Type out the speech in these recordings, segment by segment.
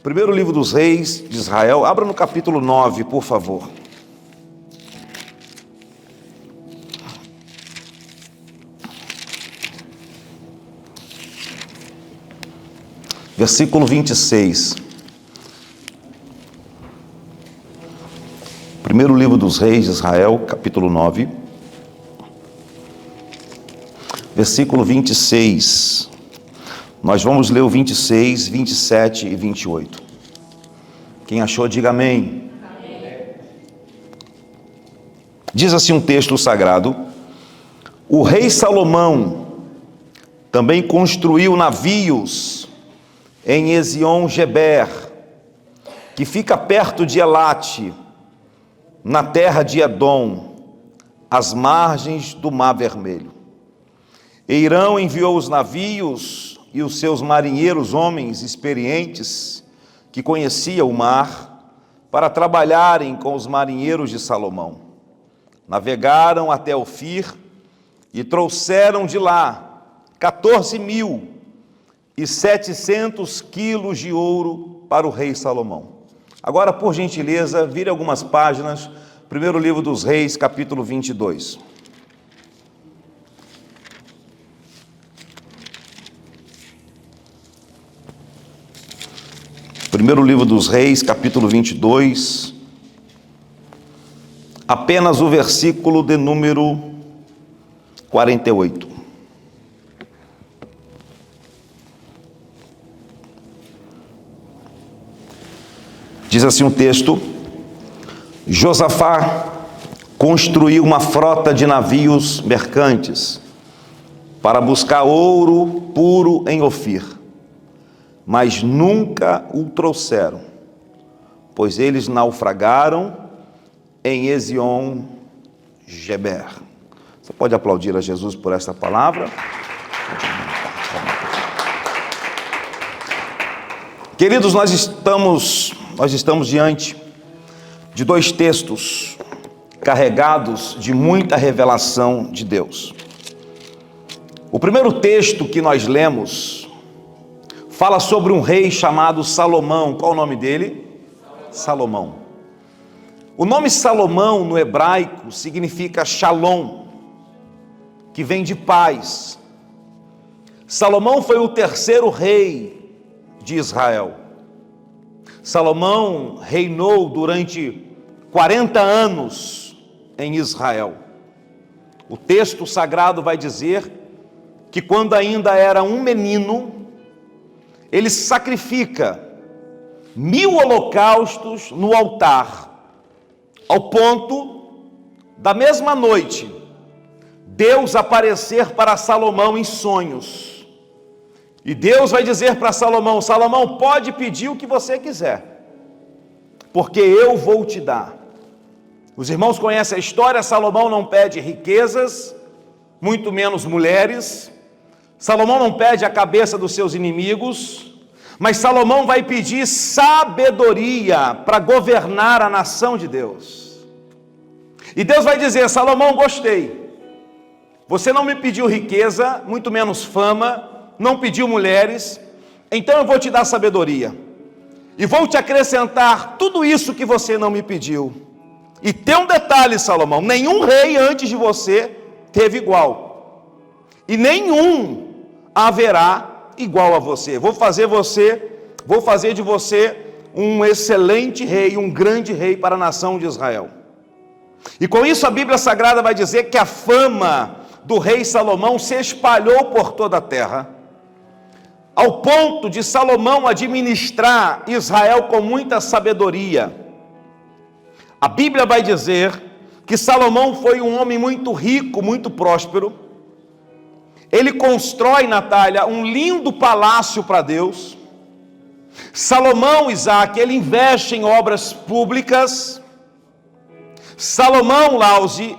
Primeiro livro dos reis de Israel, abra no capítulo 9, por favor. Versículo 26. Primeiro livro dos reis de Israel, capítulo 9. Versículo 26. Nós vamos ler o 26, 27 e 28. Quem achou, diga amém. Amém. Diz assim um texto sagrado: o rei Salomão também construiu navios em Ezion-Geber, que fica perto de Elate, na terra de Edom, às margens do Mar Vermelho. Eirão enviou os navios e os seus marinheiros, homens experientes, que conheciam o mar, para trabalharem com os marinheiros de Salomão. Navegaram até Ofir e trouxeram de lá 14.700 quilos de ouro para o rei Salomão. Agora, por gentileza, vire algumas páginas, primeiro livro dos reis, capítulo 22. Primeiro livro dos reis, capítulo 22, apenas o versículo de número 48. Diz assim o texto: Josafá construiu uma frota de navios mercantes para buscar ouro puro em Ofir, mas nunca o trouxeram, pois eles naufragaram em Ezion-Geber. Você pode aplaudir a Jesus por esta palavra? Queridos, nós estamos diante de dois textos carregados de muita revelação de Deus. O primeiro texto que nós lemos fala sobre um rei chamado Salomão. Qual o nome dele? Salomão. O nome Salomão no hebraico significa Shalom, que vem de paz. Salomão foi o terceiro rei de Israel. Salomão reinou durante 40 anos em Israel. O texto sagrado vai dizer que quando ainda era um menino, ele sacrifica 1000 holocaustos no altar, ao ponto da mesma noite Deus aparecer para Salomão em sonhos. E Deus vai dizer para Salomão: Salomão, pode pedir o que você quiser, porque eu vou te dar. Os irmãos conhecem a história. Salomão não pede riquezas, muito menos mulheres. Salomão não pede a cabeça dos seus inimigos, mas Salomão vai pedir sabedoria para governar a nação de Deus. E Deus vai dizer: Salomão, gostei. Você não me pediu riqueza, muito menos fama, não pediu mulheres, então eu vou te dar sabedoria, e vou te acrescentar tudo isso que você não me pediu. E tem um detalhe, Salomão: nenhum rei antes de você teve igual, e nenhum haverá igual a você. Vou fazer de você um excelente rei, um grande rei para a nação de Israel. E com isso a Bíblia Sagrada vai dizer que a fama do rei Salomão se espalhou por toda a terra, ao ponto de Salomão administrar Israel com muita sabedoria. A Bíblia vai dizer que Salomão foi um homem muito rico, muito próspero. Ele constrói, Natália, um lindo palácio para Deus. Salomão, Isaac, ele investe em obras públicas. Salomão, Lauzi,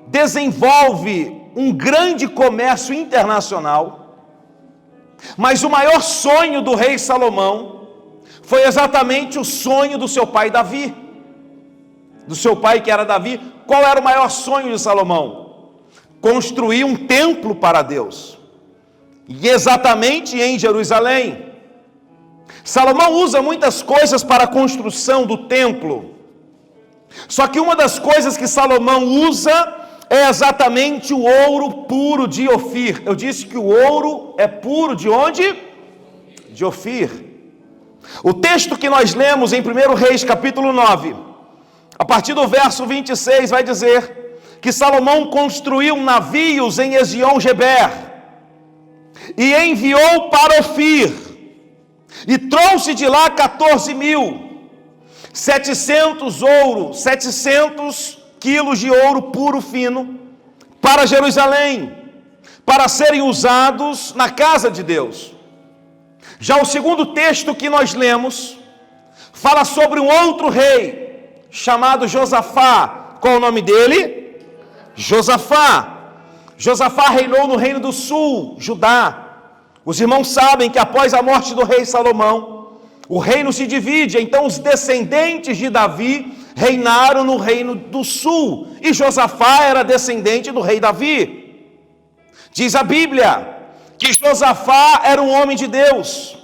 desenvolve um grande comércio internacional. Mas o maior sonho do rei Salomão foi exatamente o sonho do seu pai Davi. Do seu pai, que era Davi. Qual era o maior sonho de Salomão? Construir um templo para Deus, e exatamente em Jerusalém. Salomão usa muitas coisas para a construção do templo. Só que uma das coisas que Salomão usa é exatamente o ouro puro de Ofir. Eu disse que o ouro é puro de onde? De Ofir. O texto que nós lemos em 1 Reis, capítulo 9, a partir do verso 26, vai dizer que Salomão construiu navios em Ezion-Geber e enviou para Ofir, e trouxe de lá 700 quilos de ouro puro fino para Jerusalém, para serem usados na casa de Deus. Já o segundo texto que nós lemos fala sobre um outro rei chamado Josafá. Qual o nome dele? Josafá. Josafá reinou no reino do sul, Judá. Os irmãos sabem que após a morte do rei Salomão, o reino se divide. Então os descendentes de Davi reinaram no reino do sul, e Josafá era descendente do rei Davi. Diz a Bíblia que Josafá era um homem de Deus.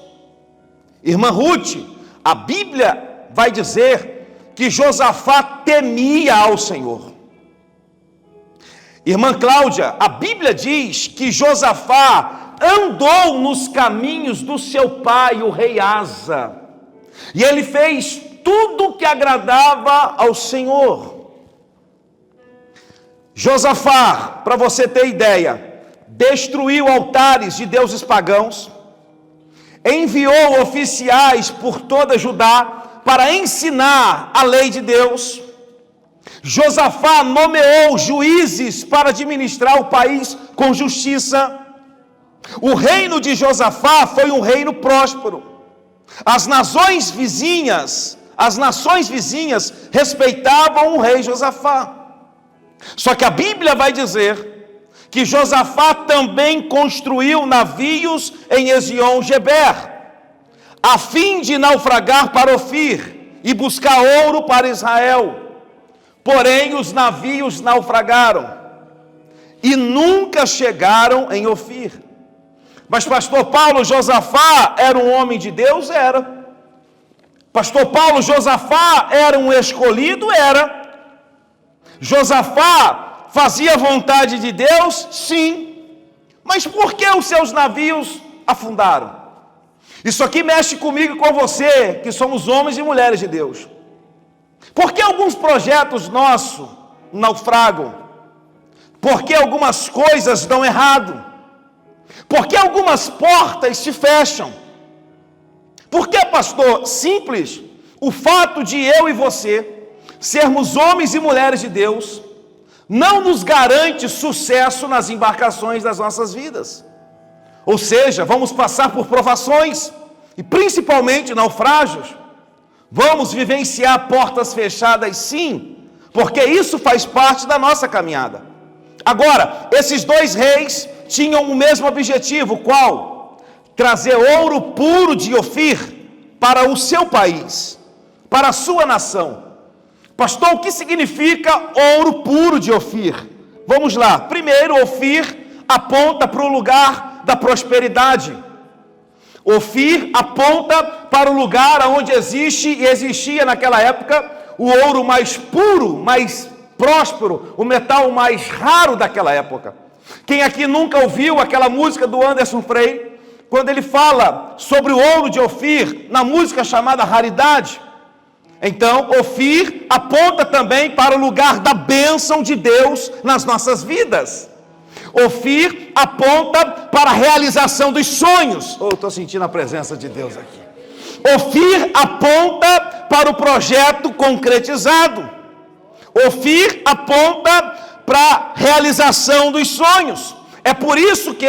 Irmã Ruth, a Bíblia vai dizer que Josafá temia ao Senhor. Irmã Cláudia, a Bíblia diz que Josafá andou nos caminhos do seu pai, o rei Asa, e ele fez tudo que agradava ao Senhor. Josafá, para você ter ideia, destruiu altares de deuses pagãos, enviou oficiais por toda Judá para ensinar a lei de Deus. Josafá nomeou juízes para administrar o país com justiça. O reino de Josafá foi um reino próspero. As nações vizinhas respeitavam o rei Josafá. Só que a Bíblia vai dizer que Josafá também construiu navios em Ezion-Geber, a fim de naufragar para Ofir e buscar ouro para Israel. Porém, os navios naufragaram e nunca chegaram em Ofir. Mas pastor Paulo, Josafá era um homem de Deus? Era. Pastor Paulo, Josafá era um escolhido? Era. Josafá fazia a vontade de Deus? Sim. Mas por que os seus navios afundaram? Isso aqui mexe comigo e com você, que somos homens e mulheres de Deus. Por que alguns projetos nossos naufragam? Por que algumas coisas dão errado? Por que algumas portas se fecham? Por que, pastor? Simples. O fato de eu e você sermos homens e mulheres de Deus não nos garante sucesso nas embarcações das nossas vidas. Ou seja, vamos passar por provações e principalmente naufrágios. Vamos vivenciar portas fechadas, sim, porque isso faz parte da nossa caminhada. Agora, esses dois reis tinham o mesmo objetivo, qual? Trazer ouro puro de Ofir para o seu país, para a sua nação. Pastor, o que significa ouro puro de Ofir? Vamos lá. Primeiro, Ofir aponta para o lugar da prosperidade. Ofir aponta para o lugar onde existe e existia naquela época o ouro mais puro, mais próspero, o metal mais raro daquela época. Quem aqui nunca ouviu aquela música do Anderson Freire, quando ele fala sobre o ouro de Ofir, na música chamada Raridade? Então, Ofir aponta também para o lugar da bênção de Deus nas nossas vidas. Ofir aponta para a realização dos sonhos. Estou sentindo a presença de Deus aqui. Ofir aponta para o projeto concretizado. Ofir aponta para a realização dos sonhos. É por isso que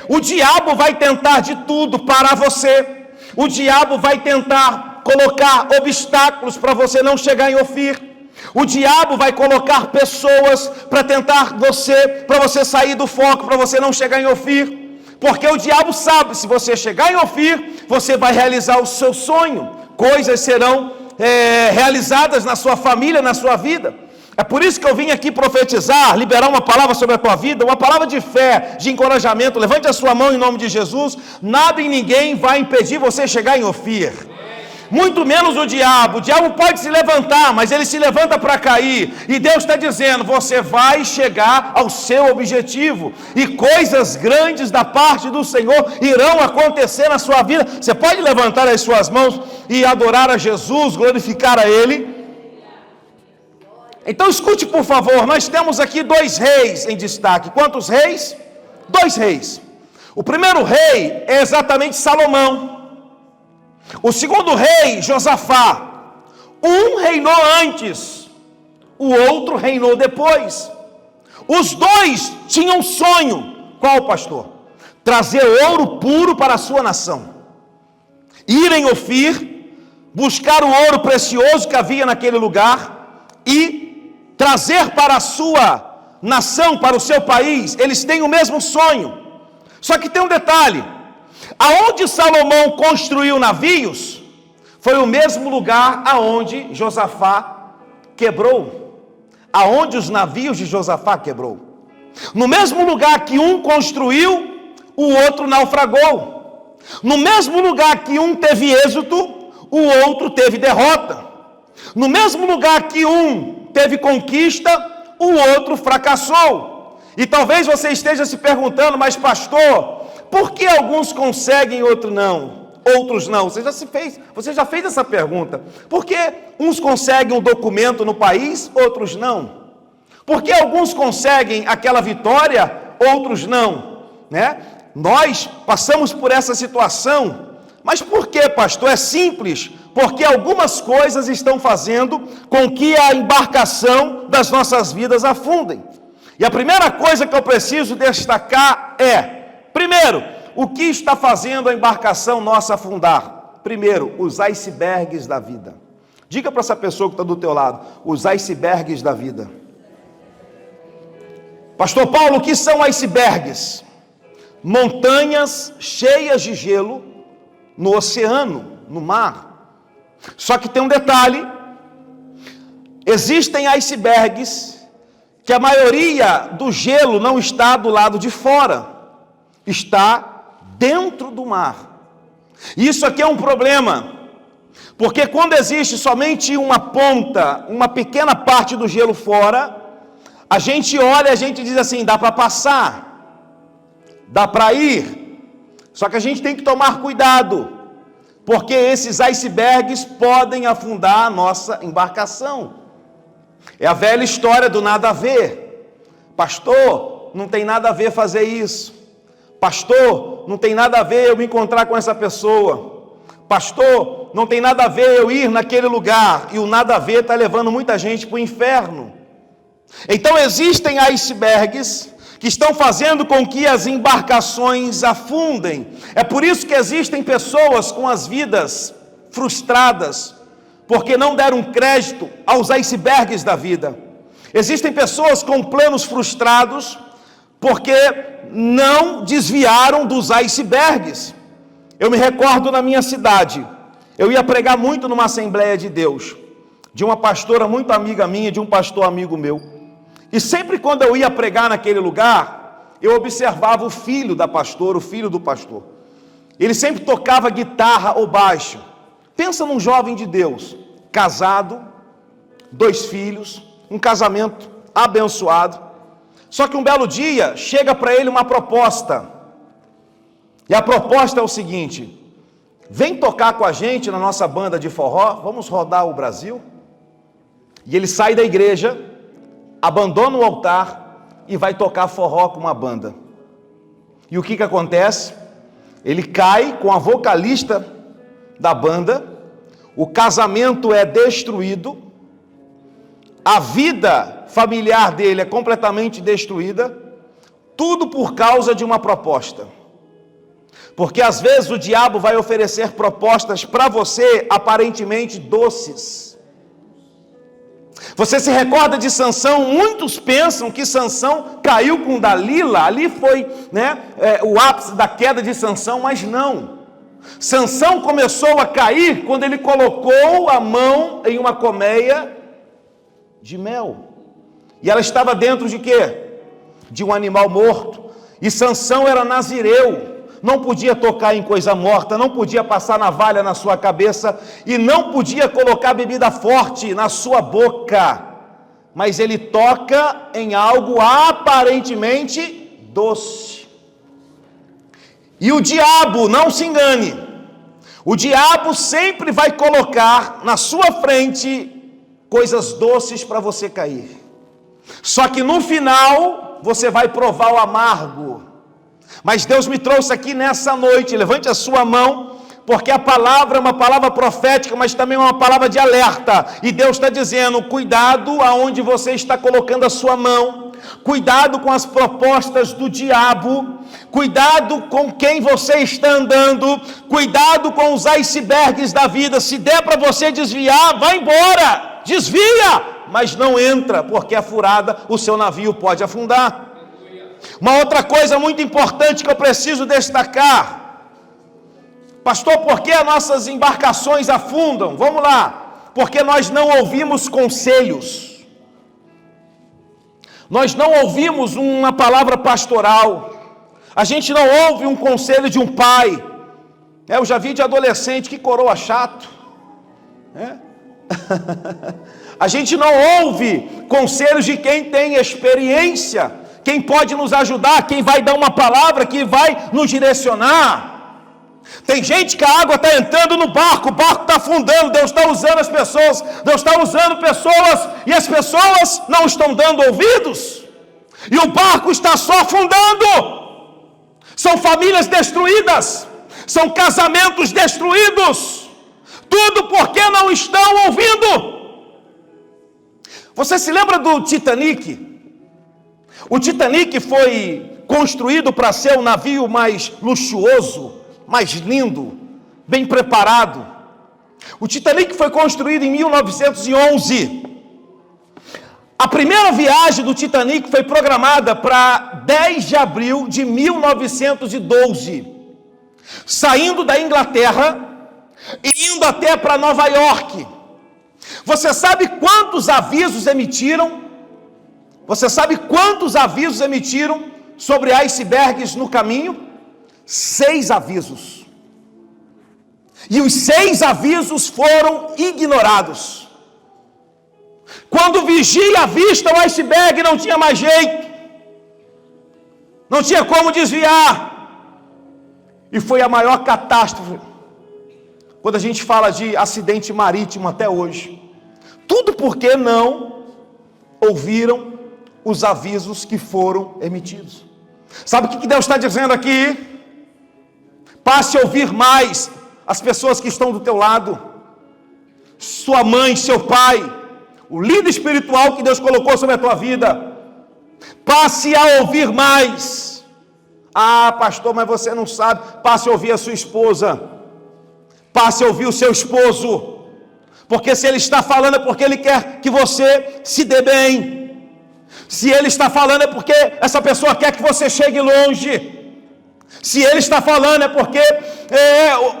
o diabo vai tentar de tudo para você. O diabo vai tentar colocar obstáculos para você não chegar em Ofir. O diabo vai colocar pessoas para tentar para você sair do foco, para você não chegar em Ofir. Porque o diabo sabe, se você chegar em Ofir, você vai realizar o seu sonho. Coisas serão realizadas na sua família, na sua vida. É por isso que eu vim aqui profetizar, liberar uma palavra sobre a tua vida, uma palavra de fé, de encorajamento. Levante a sua mão em nome de Jesus. Nada e ninguém vai impedir você chegar em Ofir. Muito menos o diabo. O diabo pode se levantar, mas ele se levanta para cair. E Deus está dizendo, você vai chegar ao seu objetivo. E coisas grandes da parte do Senhor irão acontecer na sua vida. Você pode levantar as suas mãos e adorar a Jesus, glorificar a Ele. Então escute por favor, nós temos aqui 2 reis em destaque. Quantos reis? 2 reis. O primeiro rei é exatamente Salomão. O segundo rei, Josafá. Um reinou antes, o outro reinou depois. Os 2 tinham um sonho. Qual, pastor? Trazer ouro puro para a sua nação. Ir em Ofir, buscar o ouro precioso que havia naquele lugar e trazer para a sua nação, para o seu país. Eles têm o mesmo sonho. Só que tem um detalhe. Aonde Salomão construiu navios, foi o mesmo lugar aonde Josafá quebrou. Aonde os navios de Josafá quebrou. No mesmo lugar que um construiu, o outro naufragou. No mesmo lugar que um teve êxito, o outro teve derrota. No mesmo lugar que um teve conquista, o outro fracassou. E talvez você esteja se perguntando, mas pastor, por que alguns conseguem e outros não? Você já fez essa pergunta. Por que uns conseguem um documento no país, outros não? Por que alguns conseguem aquela vitória, outros não? Né? Nós passamos por essa situação. Mas por que, pastor? É simples. Porque algumas coisas estão fazendo com que a embarcação das nossas vidas afundem. E a primeira coisa que eu preciso destacar é, primeiro, o que está fazendo a embarcação nossa afundar? Primeiro, os icebergs da vida. Diga para essa pessoa que está do teu lado, os icebergs da vida. Pastor Paulo, o que são icebergs? Montanhas cheias de gelo no oceano, no mar. Só que tem um detalhe, existem icebergs que a maioria do gelo não está do lado de fora, está dentro do mar. E isso aqui é um problema, porque quando existe somente uma ponta, uma pequena parte do gelo fora, a gente olha e a gente diz assim, dá para passar, dá para ir, só que a gente tem que tomar cuidado, porque esses icebergs podem afundar a nossa embarcação. É a velha história do nada a ver. Pastor, não tem nada a ver fazer isso. Pastor, não tem nada a ver eu me encontrar com essa pessoa. Pastor, não tem nada a ver eu ir naquele lugar. E o nada a ver está levando muita gente para o inferno. Então existem icebergs que estão fazendo com que as embarcações afundem. É por isso que existem pessoas com as vidas frustradas, porque não deram crédito aos icebergs da vida. Existem pessoas com planos frustrados, porque não desviaram dos icebergs. Eu me recordo na minha cidade, eu ia pregar muito numa Assembleia de Deus, de uma pastora muito amiga minha, de um pastor amigo meu. E sempre quando eu ia pregar naquele lugar, eu observava o filho da pastora, o filho do pastor. Ele sempre tocava guitarra ou baixo. Pensa num jovem de Deus, casado, 2 filhos, um casamento abençoado. Só que um belo dia, chega para ele uma proposta. E a proposta é o seguinte: vem tocar com a gente na nossa banda de forró, vamos rodar o Brasil. E ele sai da igreja, abandona o altar e vai tocar forró com uma banda. E o que acontece? Ele cai com a vocalista da banda, o casamento é destruído, a vida familiar dele é completamente destruída, tudo por causa de uma proposta. Porque às vezes o diabo vai oferecer propostas para você aparentemente doces. Você se recorda de Sansão? Muitos pensam que Sansão caiu com Dalila, ali foi o ápice da queda de Sansão, mas não. Sansão começou a cair quando ele colocou a mão em uma colmeia de mel. E ela estava dentro de quê? De um animal morto. E Sansão era nazireu, não podia tocar em coisa morta, não podia passar navalha na sua cabeça e não podia colocar bebida forte na sua boca. Mas ele toca em algo aparentemente doce. E o diabo, não se engane, o diabo sempre vai colocar na sua frente coisas doces para você cair. Só que no final, você vai provar o amargo. Mas Deus me trouxe aqui nessa noite, levante a sua mão, porque a palavra é uma palavra profética, mas também é uma palavra de alerta. E Deus está dizendo, cuidado aonde você está colocando a sua mão, cuidado com as propostas do diabo, cuidado com quem você está andando, cuidado com os icebergs da vida. Se der para você desviar, vai embora, desvia, mas não entra, porque a furada, o seu navio pode afundar. Uma outra coisa muito importante que eu preciso destacar, pastor, por que as nossas embarcações afundam? Vamos lá, porque nós não ouvimos conselhos, nós não ouvimos uma palavra pastoral, a gente não ouve um conselho de um pai. Eu já vi de adolescente, que coroa chato, a gente não ouve conselhos de quem tem experiência, quem pode nos ajudar, quem vai dar uma palavra, que vai nos direcionar. Tem gente que a água está entrando no barco, o barco está afundando, Deus está usando as pessoas, Deus está usando pessoas, e as pessoas não estão dando ouvidos, e o barco está só afundando. São famílias destruídas, são casamentos destruídos, tudo porque não estão ouvindo. Você se lembra do Titanic? O Titanic foi construído para ser o navio mais luxuoso, mais lindo, bem preparado. O Titanic foi construído em 1911. A primeira viagem do Titanic foi programada para 10 de abril de 1912, saindo da Inglaterra e indo até para Nova York. Você sabe quantos avisos emitiram? Você sabe quantos avisos emitiram sobre icebergs no caminho? 6 avisos. E os 6 avisos foram ignorados. Quando o vigia avista o iceberg, não tinha mais jeito, não tinha como desviar. E foi a maior catástrofe, quando a gente fala de acidente marítimo até hoje. Tudo porque não ouviram os avisos que foram emitidos. Sabe o que Deus está dizendo aqui? Passe a ouvir mais as pessoas que estão do teu lado, sua mãe, seu pai, o líder espiritual que Deus colocou sobre a tua vida. Passe a ouvir mais. Ah, pastor, mas você não sabe. Passe a ouvir a sua esposa, passe a ouvir o seu esposo, porque se ele está falando é porque ele quer que você se dê bem. Se ele está falando é porque essa pessoa quer que você chegue longe. Se ele está falando é porque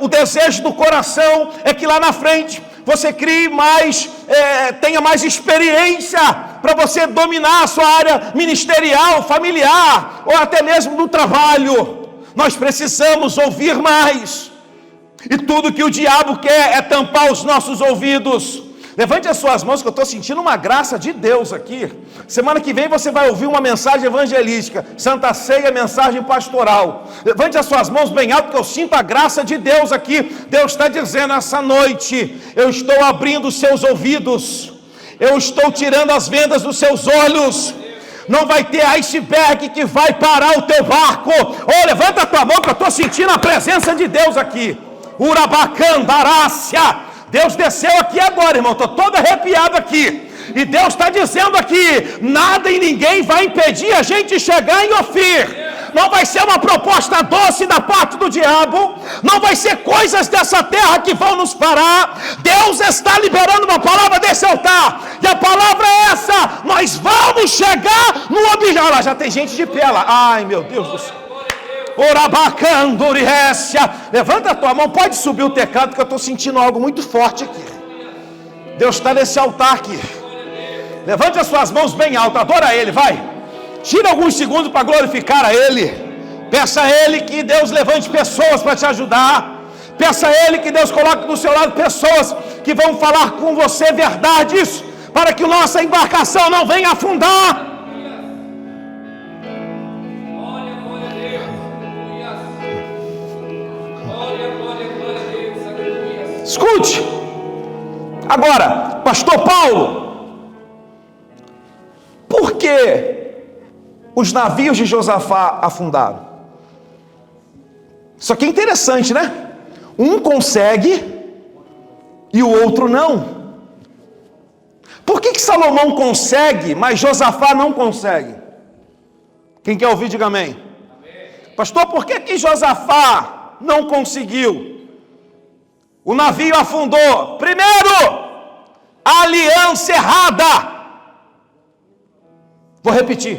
o desejo do coração é que lá na frente você crie mais, tenha mais experiência para você dominar a sua área ministerial, familiar ou até mesmo do trabalho. Nós precisamos ouvir mais. E tudo que o diabo quer é tampar os nossos ouvidos. Levante as suas mãos que eu estou sentindo uma graça de Deus aqui. Semana que vem você vai ouvir uma mensagem evangelística, Santa Ceia, mensagem pastoral. Levante as suas mãos bem alto que eu sinto a graça de Deus aqui. Deus está dizendo essa noite, eu estou abrindo os seus ouvidos, eu estou tirando as vendas dos seus olhos. Não vai ter iceberg que vai parar o teu barco. Oh, levanta a tua mão que eu estou sentindo a presença de Deus aqui. Urabacandarácia. Deus desceu aqui agora, irmão, estou todo arrepiado aqui. E Deus está dizendo aqui, nada e ninguém vai impedir a gente chegar em Ofir. Não vai ser uma proposta doce da parte do diabo, não vai ser coisas dessa terra que vão nos parar. Deus está liberando uma palavra desse altar, e a palavra é essa: nós vamos chegar no objetivo. Olha lá, já tem gente de pé lá. Ai, meu Deus do céu. Orabacanduriécia. Levanta a tua mão, pode subir o teclado, que eu estou sentindo algo muito forte aqui. Deus está nesse altar aqui. Levante as suas mãos bem alto, adora Ele, vai. Tira alguns segundos para glorificar a Ele. Peça a Ele que Deus levante pessoas para te ajudar. Peça a Ele que Deus coloque do seu lado pessoas que vão falar com você verdades, para que a nossa embarcação não venha afundar. Escute. Agora, pastor Paulo, por que os navios de Josafá afundaram? Isso aqui é interessante, né? Um consegue e o outro não. Por que Salomão consegue, mas Josafá não consegue? Quem quer ouvir, diga amém. Pastor, por que Josafá não conseguiu? O navio afundou. Primeiro, a aliança errada. Vou repetir.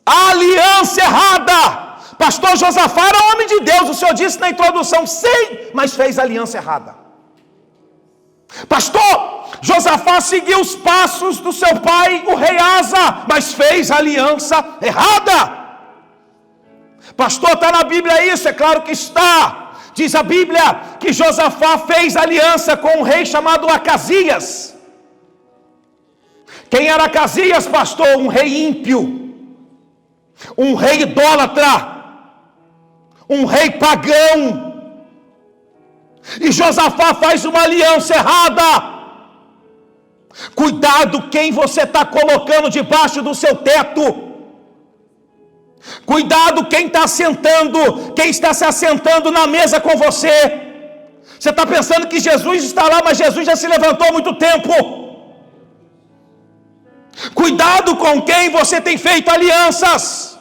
A aliança errada. Pastor Josafá era homem de Deus. O Senhor disse na introdução, sei, mas fez aliança errada. Pastor Josafá seguiu os passos do seu pai, o rei Asa, mas fez aliança errada. Pastor, está na Bíblia isso? É claro que está. Diz a Bíblia que Josafá fez aliança com um rei chamado Acasias. Quem era Acasias, pastor? Um rei ímpio, um rei idólatra, um rei pagão. E Josafá faz uma aliança errada. Cuidado quem você está colocando debaixo do seu teto. Cuidado quem está assentando, quem está se assentando na mesa com você. Você está pensando que Jesus está lá, mas Jesus já se levantou há muito tempo. Cuidado com quem você tem feito alianças,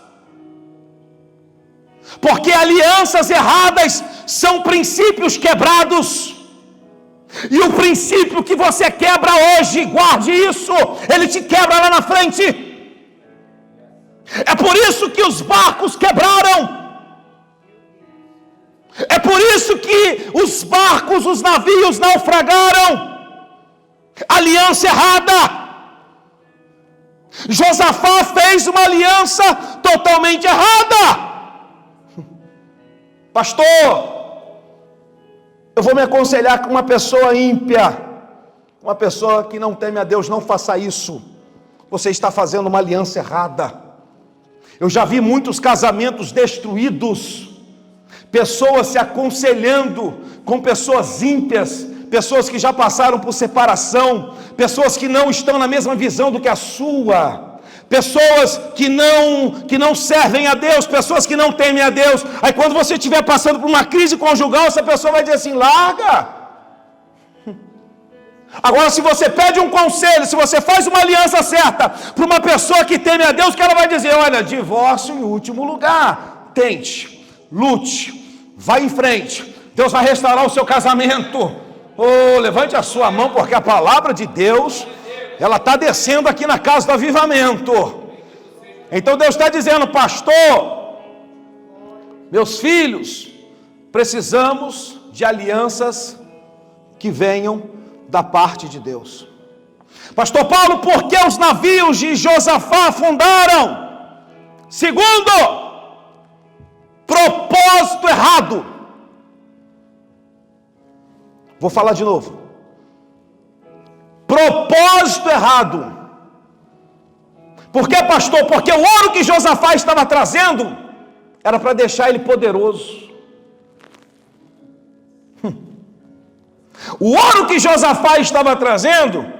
porque alianças erradas são princípios quebrados. E o princípio que você quebra hoje, guarde isso, ele te quebra lá na frente. É por isso que os barcos quebraram. É por isso que os barcos, os navios naufragaram. Aliança errada. Josafá fez uma aliança totalmente errada. Pastor, eu vou me aconselhar com uma pessoa ímpia, uma pessoa que não teme a Deus. Não faça isso. Você está fazendo uma aliança errada. Eu já vi muitos casamentos destruídos, pessoas se aconselhando com pessoas ímpias, pessoas que já passaram por separação, pessoas que não estão na mesma visão do que a sua, pessoas que não servem a Deus, pessoas que não temem a Deus. Aí quando você estiver passando por uma crise conjugal, essa pessoa vai dizer assim, larga. Agora, se você pede um conselho, se você faz uma aliança certa para uma pessoa que teme a Deus, que ela vai dizer, olha, divórcio em último lugar. Tente, lute, vai em frente. Deus vai restaurar o seu casamento. Levante a sua mão, porque a palavra de Deus, ela está descendo aqui na casa do avivamento. Então Deus está dizendo, pastor, meus filhos, precisamos de alianças que venham da parte de Deus. Pastor Paulo, por que os navios de Josafá afundaram? Segundo, propósito errado. Vou falar de novo. Propósito errado. Por que, pastor? Porque o ouro que Josafá estava trazendo era para deixar ele poderoso. O ouro que Josafá estava trazendo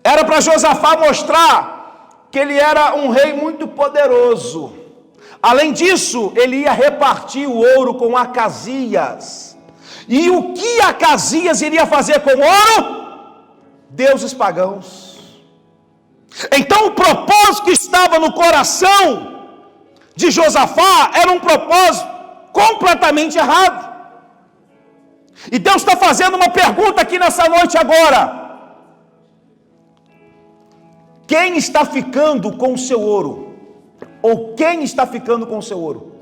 era para Josafá mostrar que ele era um rei muito poderoso. Além disso, ele ia repartir o ouro com Acasias. E o que Acasias iria fazer com o ouro? Deuses pagãos. Então o propósito que estava no coração de Josafá era um propósito completamente errado. E Deus está fazendo uma pergunta aqui nessa noite agora. Quem está ficando com o seu ouro? Ou quem está ficando com o seu ouro?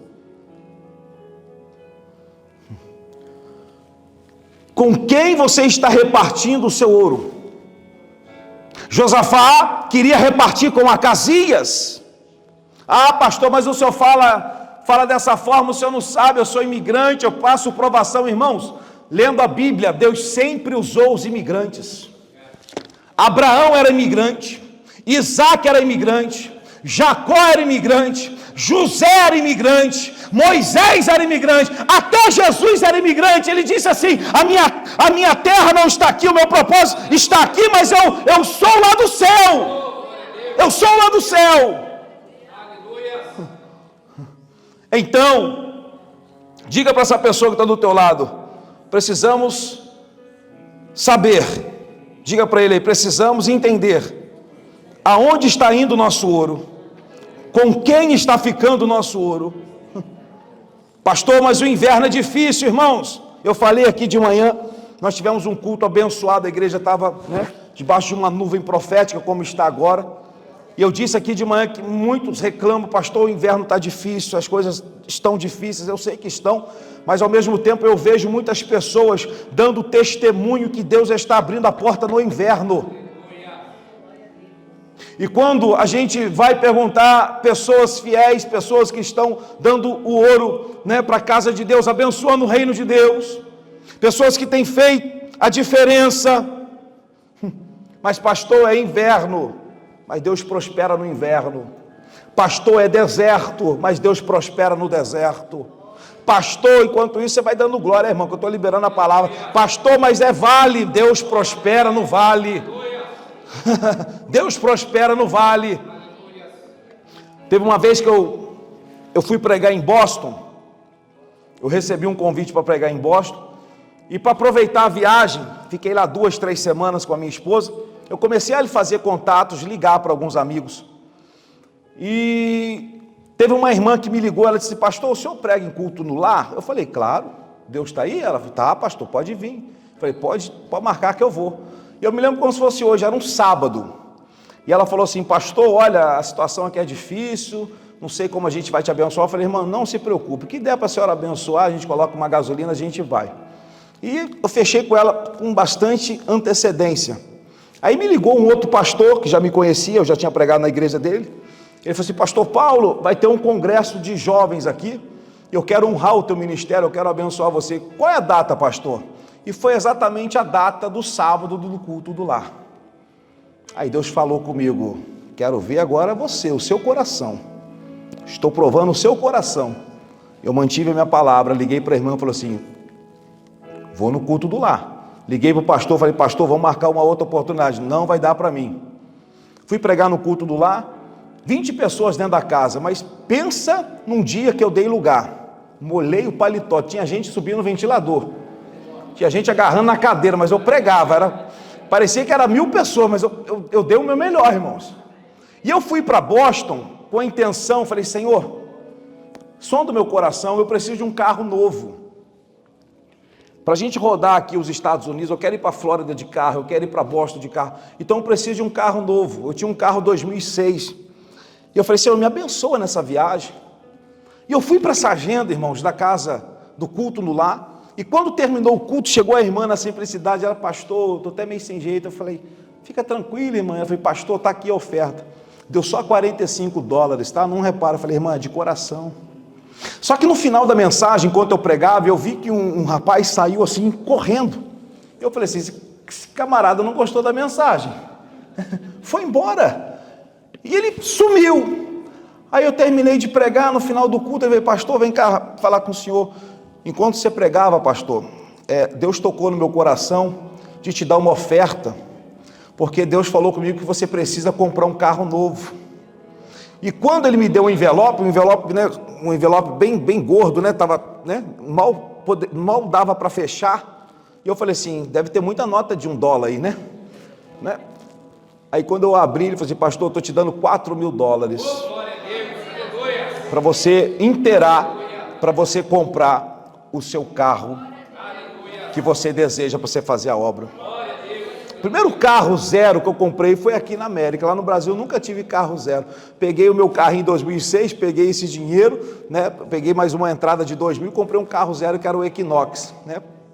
Com quem você está repartindo o seu ouro? Josafá queria repartir com Acasias. Ah, pastor, mas o senhor fala dessa forma, o senhor não sabe, eu sou imigrante, eu passo provação. Irmãos, lendo a Bíblia, Deus sempre usou os imigrantes. Abraão era imigrante, Isaac era imigrante, Jacó era imigrante, José era imigrante, Moisés era imigrante, até Jesus era imigrante. Ele disse assim: a minha terra não está aqui, o meu propósito está aqui, mas eu sou lá do céu, eu sou lá do céu. Então, diga para essa pessoa que está do teu lado: precisamos saber, diga para ele aí, precisamos entender aonde está indo o nosso ouro, com quem está ficando o nosso ouro. Pastor, mas o inverno é difícil, irmãos. Eu falei aqui de manhã, nós tivemos um culto abençoado, a igreja estava debaixo de uma nuvem profética, como está agora. E eu disse aqui de manhã que muitos reclamam: pastor, o inverno está difícil, as coisas estão difíceis. Eu sei que estão, mas ao mesmo tempo eu vejo muitas pessoas dando testemunho que Deus está abrindo a porta no inverno. E quando a gente vai perguntar, pessoas fiéis, pessoas que estão dando o ouro para a casa de Deus, abençoando o reino de Deus, pessoas que têm feito a diferença, mas pastor, é inverno, mas Deus prospera no inverno. Pastor, é deserto, mas Deus prospera no deserto. Pastor, enquanto isso você vai dando glória, irmão, que eu estou liberando a palavra. Pastor, mas é vale, Deus prospera no vale. Deus prospera no vale. Teve uma vez que eu fui pregar em Boston. Eu recebi um convite para pregar em Boston, e para aproveitar a viagem, fiquei lá 2, 3 semanas com a minha esposa. Eu comecei a fazer contatos, ligar para alguns amigos, e teve uma irmã que me ligou. Ela disse: pastor, o senhor prega em culto no lar? Eu falei: claro, Deus está aí? Ela falou: tá, pastor, pode vir. Eu falei: pode marcar que eu vou. E eu me lembro como se fosse hoje, era um sábado, e ela falou assim: pastor, olha, a situação aqui é difícil, não sei como a gente vai te abençoar. Eu falei: irmã, não se preocupe, o que der para a senhora abençoar, a gente coloca uma gasolina, a gente vai. E eu fechei com ela com bastante antecedência. Aí me ligou um outro pastor, que já me conhecia, eu já tinha pregado na igreja dele. Ele falou assim: pastor Paulo, vai ter um congresso de jovens aqui, eu quero honrar o teu ministério, eu quero abençoar você. Qual é a data, pastor? E foi exatamente a data do sábado do culto do lar. Aí Deus falou comigo: quero ver agora você, o seu coração. Estou provando o seu coração. Eu mantive a minha palavra, liguei para a irmã e falei assim: vou no culto do lar. Liguei para o pastor, falei: pastor, vamos marcar uma outra oportunidade. Não vai dar para mim. Fui pregar no culto do lar, 20 pessoas dentro da casa, mas pensa num dia que eu dei lugar. Molhei o paletó, tinha gente subindo no ventilador. Tinha gente agarrando na cadeira, mas eu pregava, parecia que era 1000 pessoas, mas eu dei o meu melhor, irmãos. E eu fui para Boston com a intenção, falei: Senhor, som do meu coração, eu preciso de um carro novo. Para a gente rodar aqui os Estados Unidos, eu quero ir para a Flórida de carro, eu quero ir para Boston de carro, então eu preciso de um carro novo. Eu tinha um carro 2006, e eu falei: Senhor, me abençoa nessa viagem. E eu fui para essa agenda, irmãos, da casa do culto no lar. E quando terminou o culto, chegou a irmã na simplicidade. Ela: pastor, estou até meio sem jeito. Eu falei: fica tranquila, irmã. Ela falou: pastor, está aqui a oferta. Deu só $45, tá? Não repara. Eu falei: irmã, de coração. Só que no final da mensagem, enquanto eu pregava, eu vi que um rapaz saiu assim, correndo. Eu falei assim: esse camarada não gostou da mensagem. Foi embora. E ele sumiu. Aí eu terminei de pregar, no final do culto, ele veio: pastor, vem cá falar com o senhor. Enquanto você pregava, pastor, Deus tocou no meu coração de te dar uma oferta, porque Deus falou comigo que você precisa comprar um carro novo. E quando ele me deu um envelope, um envelope bem gordo, tava, mal dava para fechar. E eu falei assim: deve ter muita nota de $1 aí, né? Aí quando eu abri, ele falou assim: pastor, eu estou te dando $4.000 para você inteirar, para você comprar o seu carro que você deseja para você fazer a obra. O primeiro carro zero que eu comprei foi aqui na América. Lá no Brasil eu nunca tive carro zero. Peguei o meu carro em 2006, peguei esse dinheiro, peguei mais uma entrada de 2.000, comprei um carro zero que era o Equinox,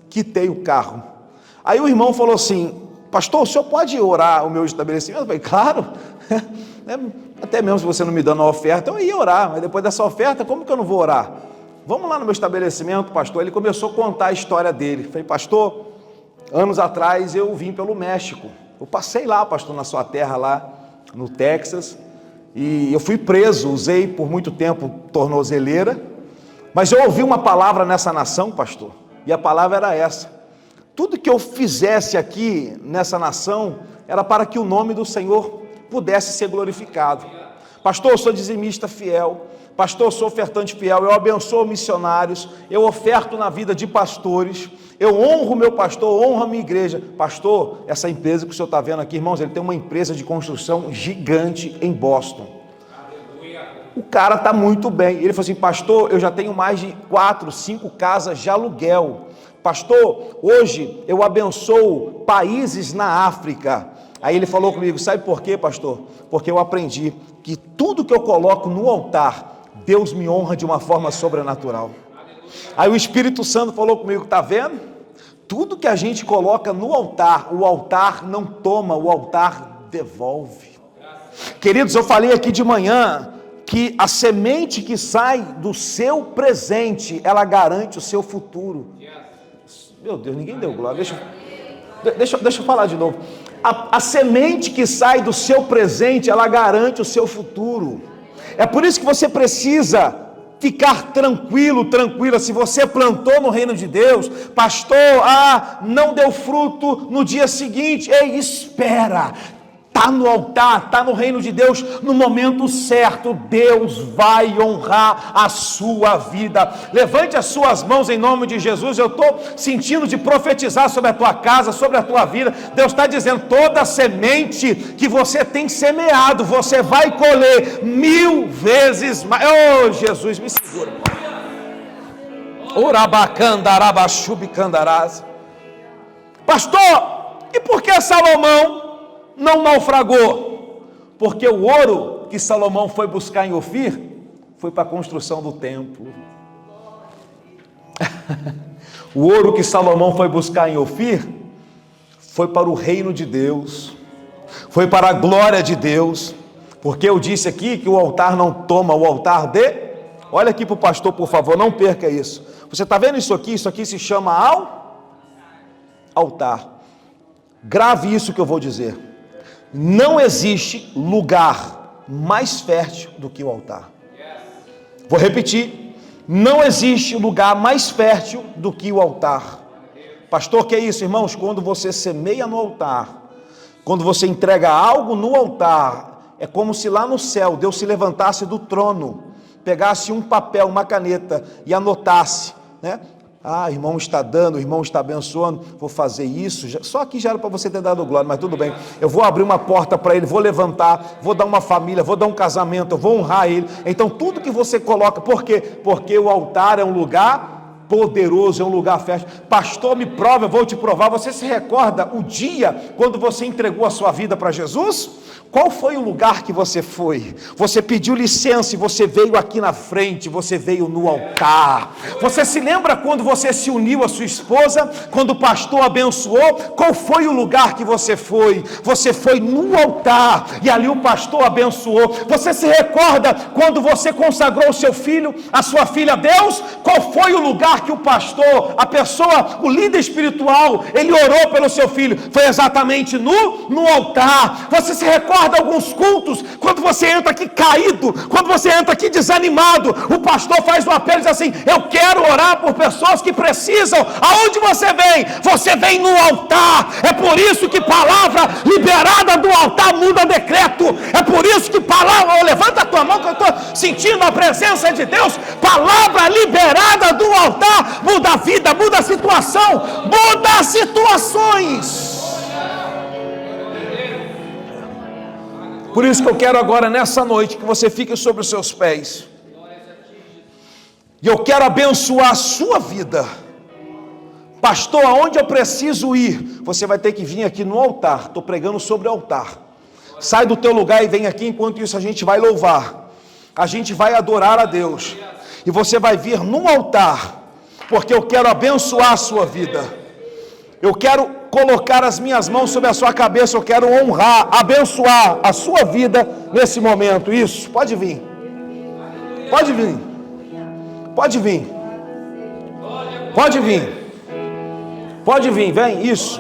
quitei o carro. Aí o irmão falou assim: pastor, o senhor pode orar o meu estabelecimento? Eu falei, claro, até mesmo se você não me dando uma oferta, eu ia orar, mas depois dessa oferta, como que eu não vou orar? Vamos lá no meu estabelecimento, pastor. Ele começou a contar a história dele. Eu falei, pastor, anos atrás eu vim pelo México, eu passei lá, pastor, na sua terra lá no Texas, e eu fui preso, usei por muito tempo tornozeleira, mas eu ouvi uma palavra nessa nação, pastor, e a palavra era essa: tudo que eu fizesse aqui nessa nação era para que o nome do Senhor pudesse ser glorificado. Pastor, eu sou dizimista fiel, pastor, eu sou ofertante fiel, eu abençoo missionários, eu oferto na vida de pastores, eu honro meu pastor, honro a minha igreja. Pastor, essa empresa que o senhor está vendo aqui, irmãos, ele tem uma empresa de construção gigante em Boston. O cara está muito bem. Ele falou assim, pastor, eu já tenho mais de 4, 5 casas de aluguel. Pastor, hoje eu abençoo países na África. Aí ele falou comigo, sabe por quê, pastor? Porque eu aprendi que tudo que eu coloco no altar, Deus me honra de uma forma sobrenatural. Aí o Espírito Santo falou comigo, tá vendo? Tudo que a gente coloca no altar, o altar não toma, o altar devolve. Queridos, eu falei aqui de manhã que a semente que sai do seu presente, ela garante o seu futuro. Meu Deus, ninguém deu glória. Deixa eu falar de novo. A semente que sai do seu presente, ela garante o seu futuro. É por isso que você precisa ficar tranquilo, tranquila. Se você plantou no reino de Deus, pastor, não deu fruto no dia seguinte, ei, espera. Está no altar, está no reino de Deus, no momento certo, Deus vai honrar a sua vida. Levante as suas mãos em nome de Jesus. Eu estou sentindo de profetizar sobre a tua casa, sobre a tua vida. Deus está dizendo, toda semente que você tem semeado, você vai colher 1000 vezes mais. Oh, Jesus, me segura. Urabacandarabashubicandarás. Pastor, e por que Salomão não naufragou? Porque o ouro que Salomão foi buscar em Ofir foi para a construção do templo. O ouro que Salomão foi buscar em Ofir foi para o reino de Deus, foi para a glória de Deus. Porque eu disse aqui que o altar não toma, o altar de... Olha aqui para o pastor, por favor, não perca isso. Você está vendo isso aqui? Isso aqui se chama altar. Grave isso que eu vou dizer. Não existe lugar mais fértil do que o altar. Vou repetir. Não existe lugar mais fértil do que o altar. Pastor, que é isso, irmãos? Quando você semeia no altar, quando você entrega algo no altar, é como se lá no céu Deus se levantasse do trono, pegasse um papel, uma caneta e anotasse, né? Irmão está dando, irmão está abençoando, vou fazer isso, só aqui já era para você ter dado glória, mas tudo bem, eu vou abrir uma porta para ele, vou levantar, vou dar uma família, vou dar um casamento, eu vou honrar ele. Então tudo que você coloca, por quê? Porque o altar é um lugar poderoso, é um lugar fértil. Pastor, me prova, eu vou te provar. Você se recorda o dia quando você entregou a sua vida para Jesus? Qual foi o lugar que você foi? Você pediu licença e você veio aqui na frente, você veio no altar. Você se lembra quando você se uniu à sua esposa, quando o pastor abençoou? Qual foi o lugar que você foi? Você foi no altar e ali o pastor abençoou. Você se recorda quando você consagrou o seu filho, a sua filha a Deus? Qual foi o lugar que o pastor, a pessoa, o líder espiritual, ele orou pelo seu filho? Foi exatamente no altar. Você se recorda alguns cultos, quando você entra aqui caído, quando você entra aqui desanimado, o pastor faz um apelo e diz assim: eu quero orar por pessoas que precisam. Aonde você vem? Você vem no altar. É por isso que palavra liberada do altar muda decreto. É por isso que palavra, levanta a tua mão que eu estou sentindo a presença de Deus. Palavra liberada do altar muda a vida, muda a situação, muda as situações. Por isso que eu quero agora, nessa noite, que você fique sobre os seus pés. E eu quero abençoar a sua vida. Pastor, aonde eu preciso ir? Você vai ter que vir aqui no altar. Estou pregando sobre o altar. Sai do teu lugar e vem aqui. Enquanto isso a gente vai louvar. A gente vai adorar a Deus. E você vai vir no altar. Porque eu quero abençoar a sua vida. Eu quero colocar as minhas mãos sobre a sua cabeça, eu quero honrar, abençoar a sua vida nesse momento. Isso, pode vir. Pode vir. Pode vir. Pode vir. Pode vir, vem, isso.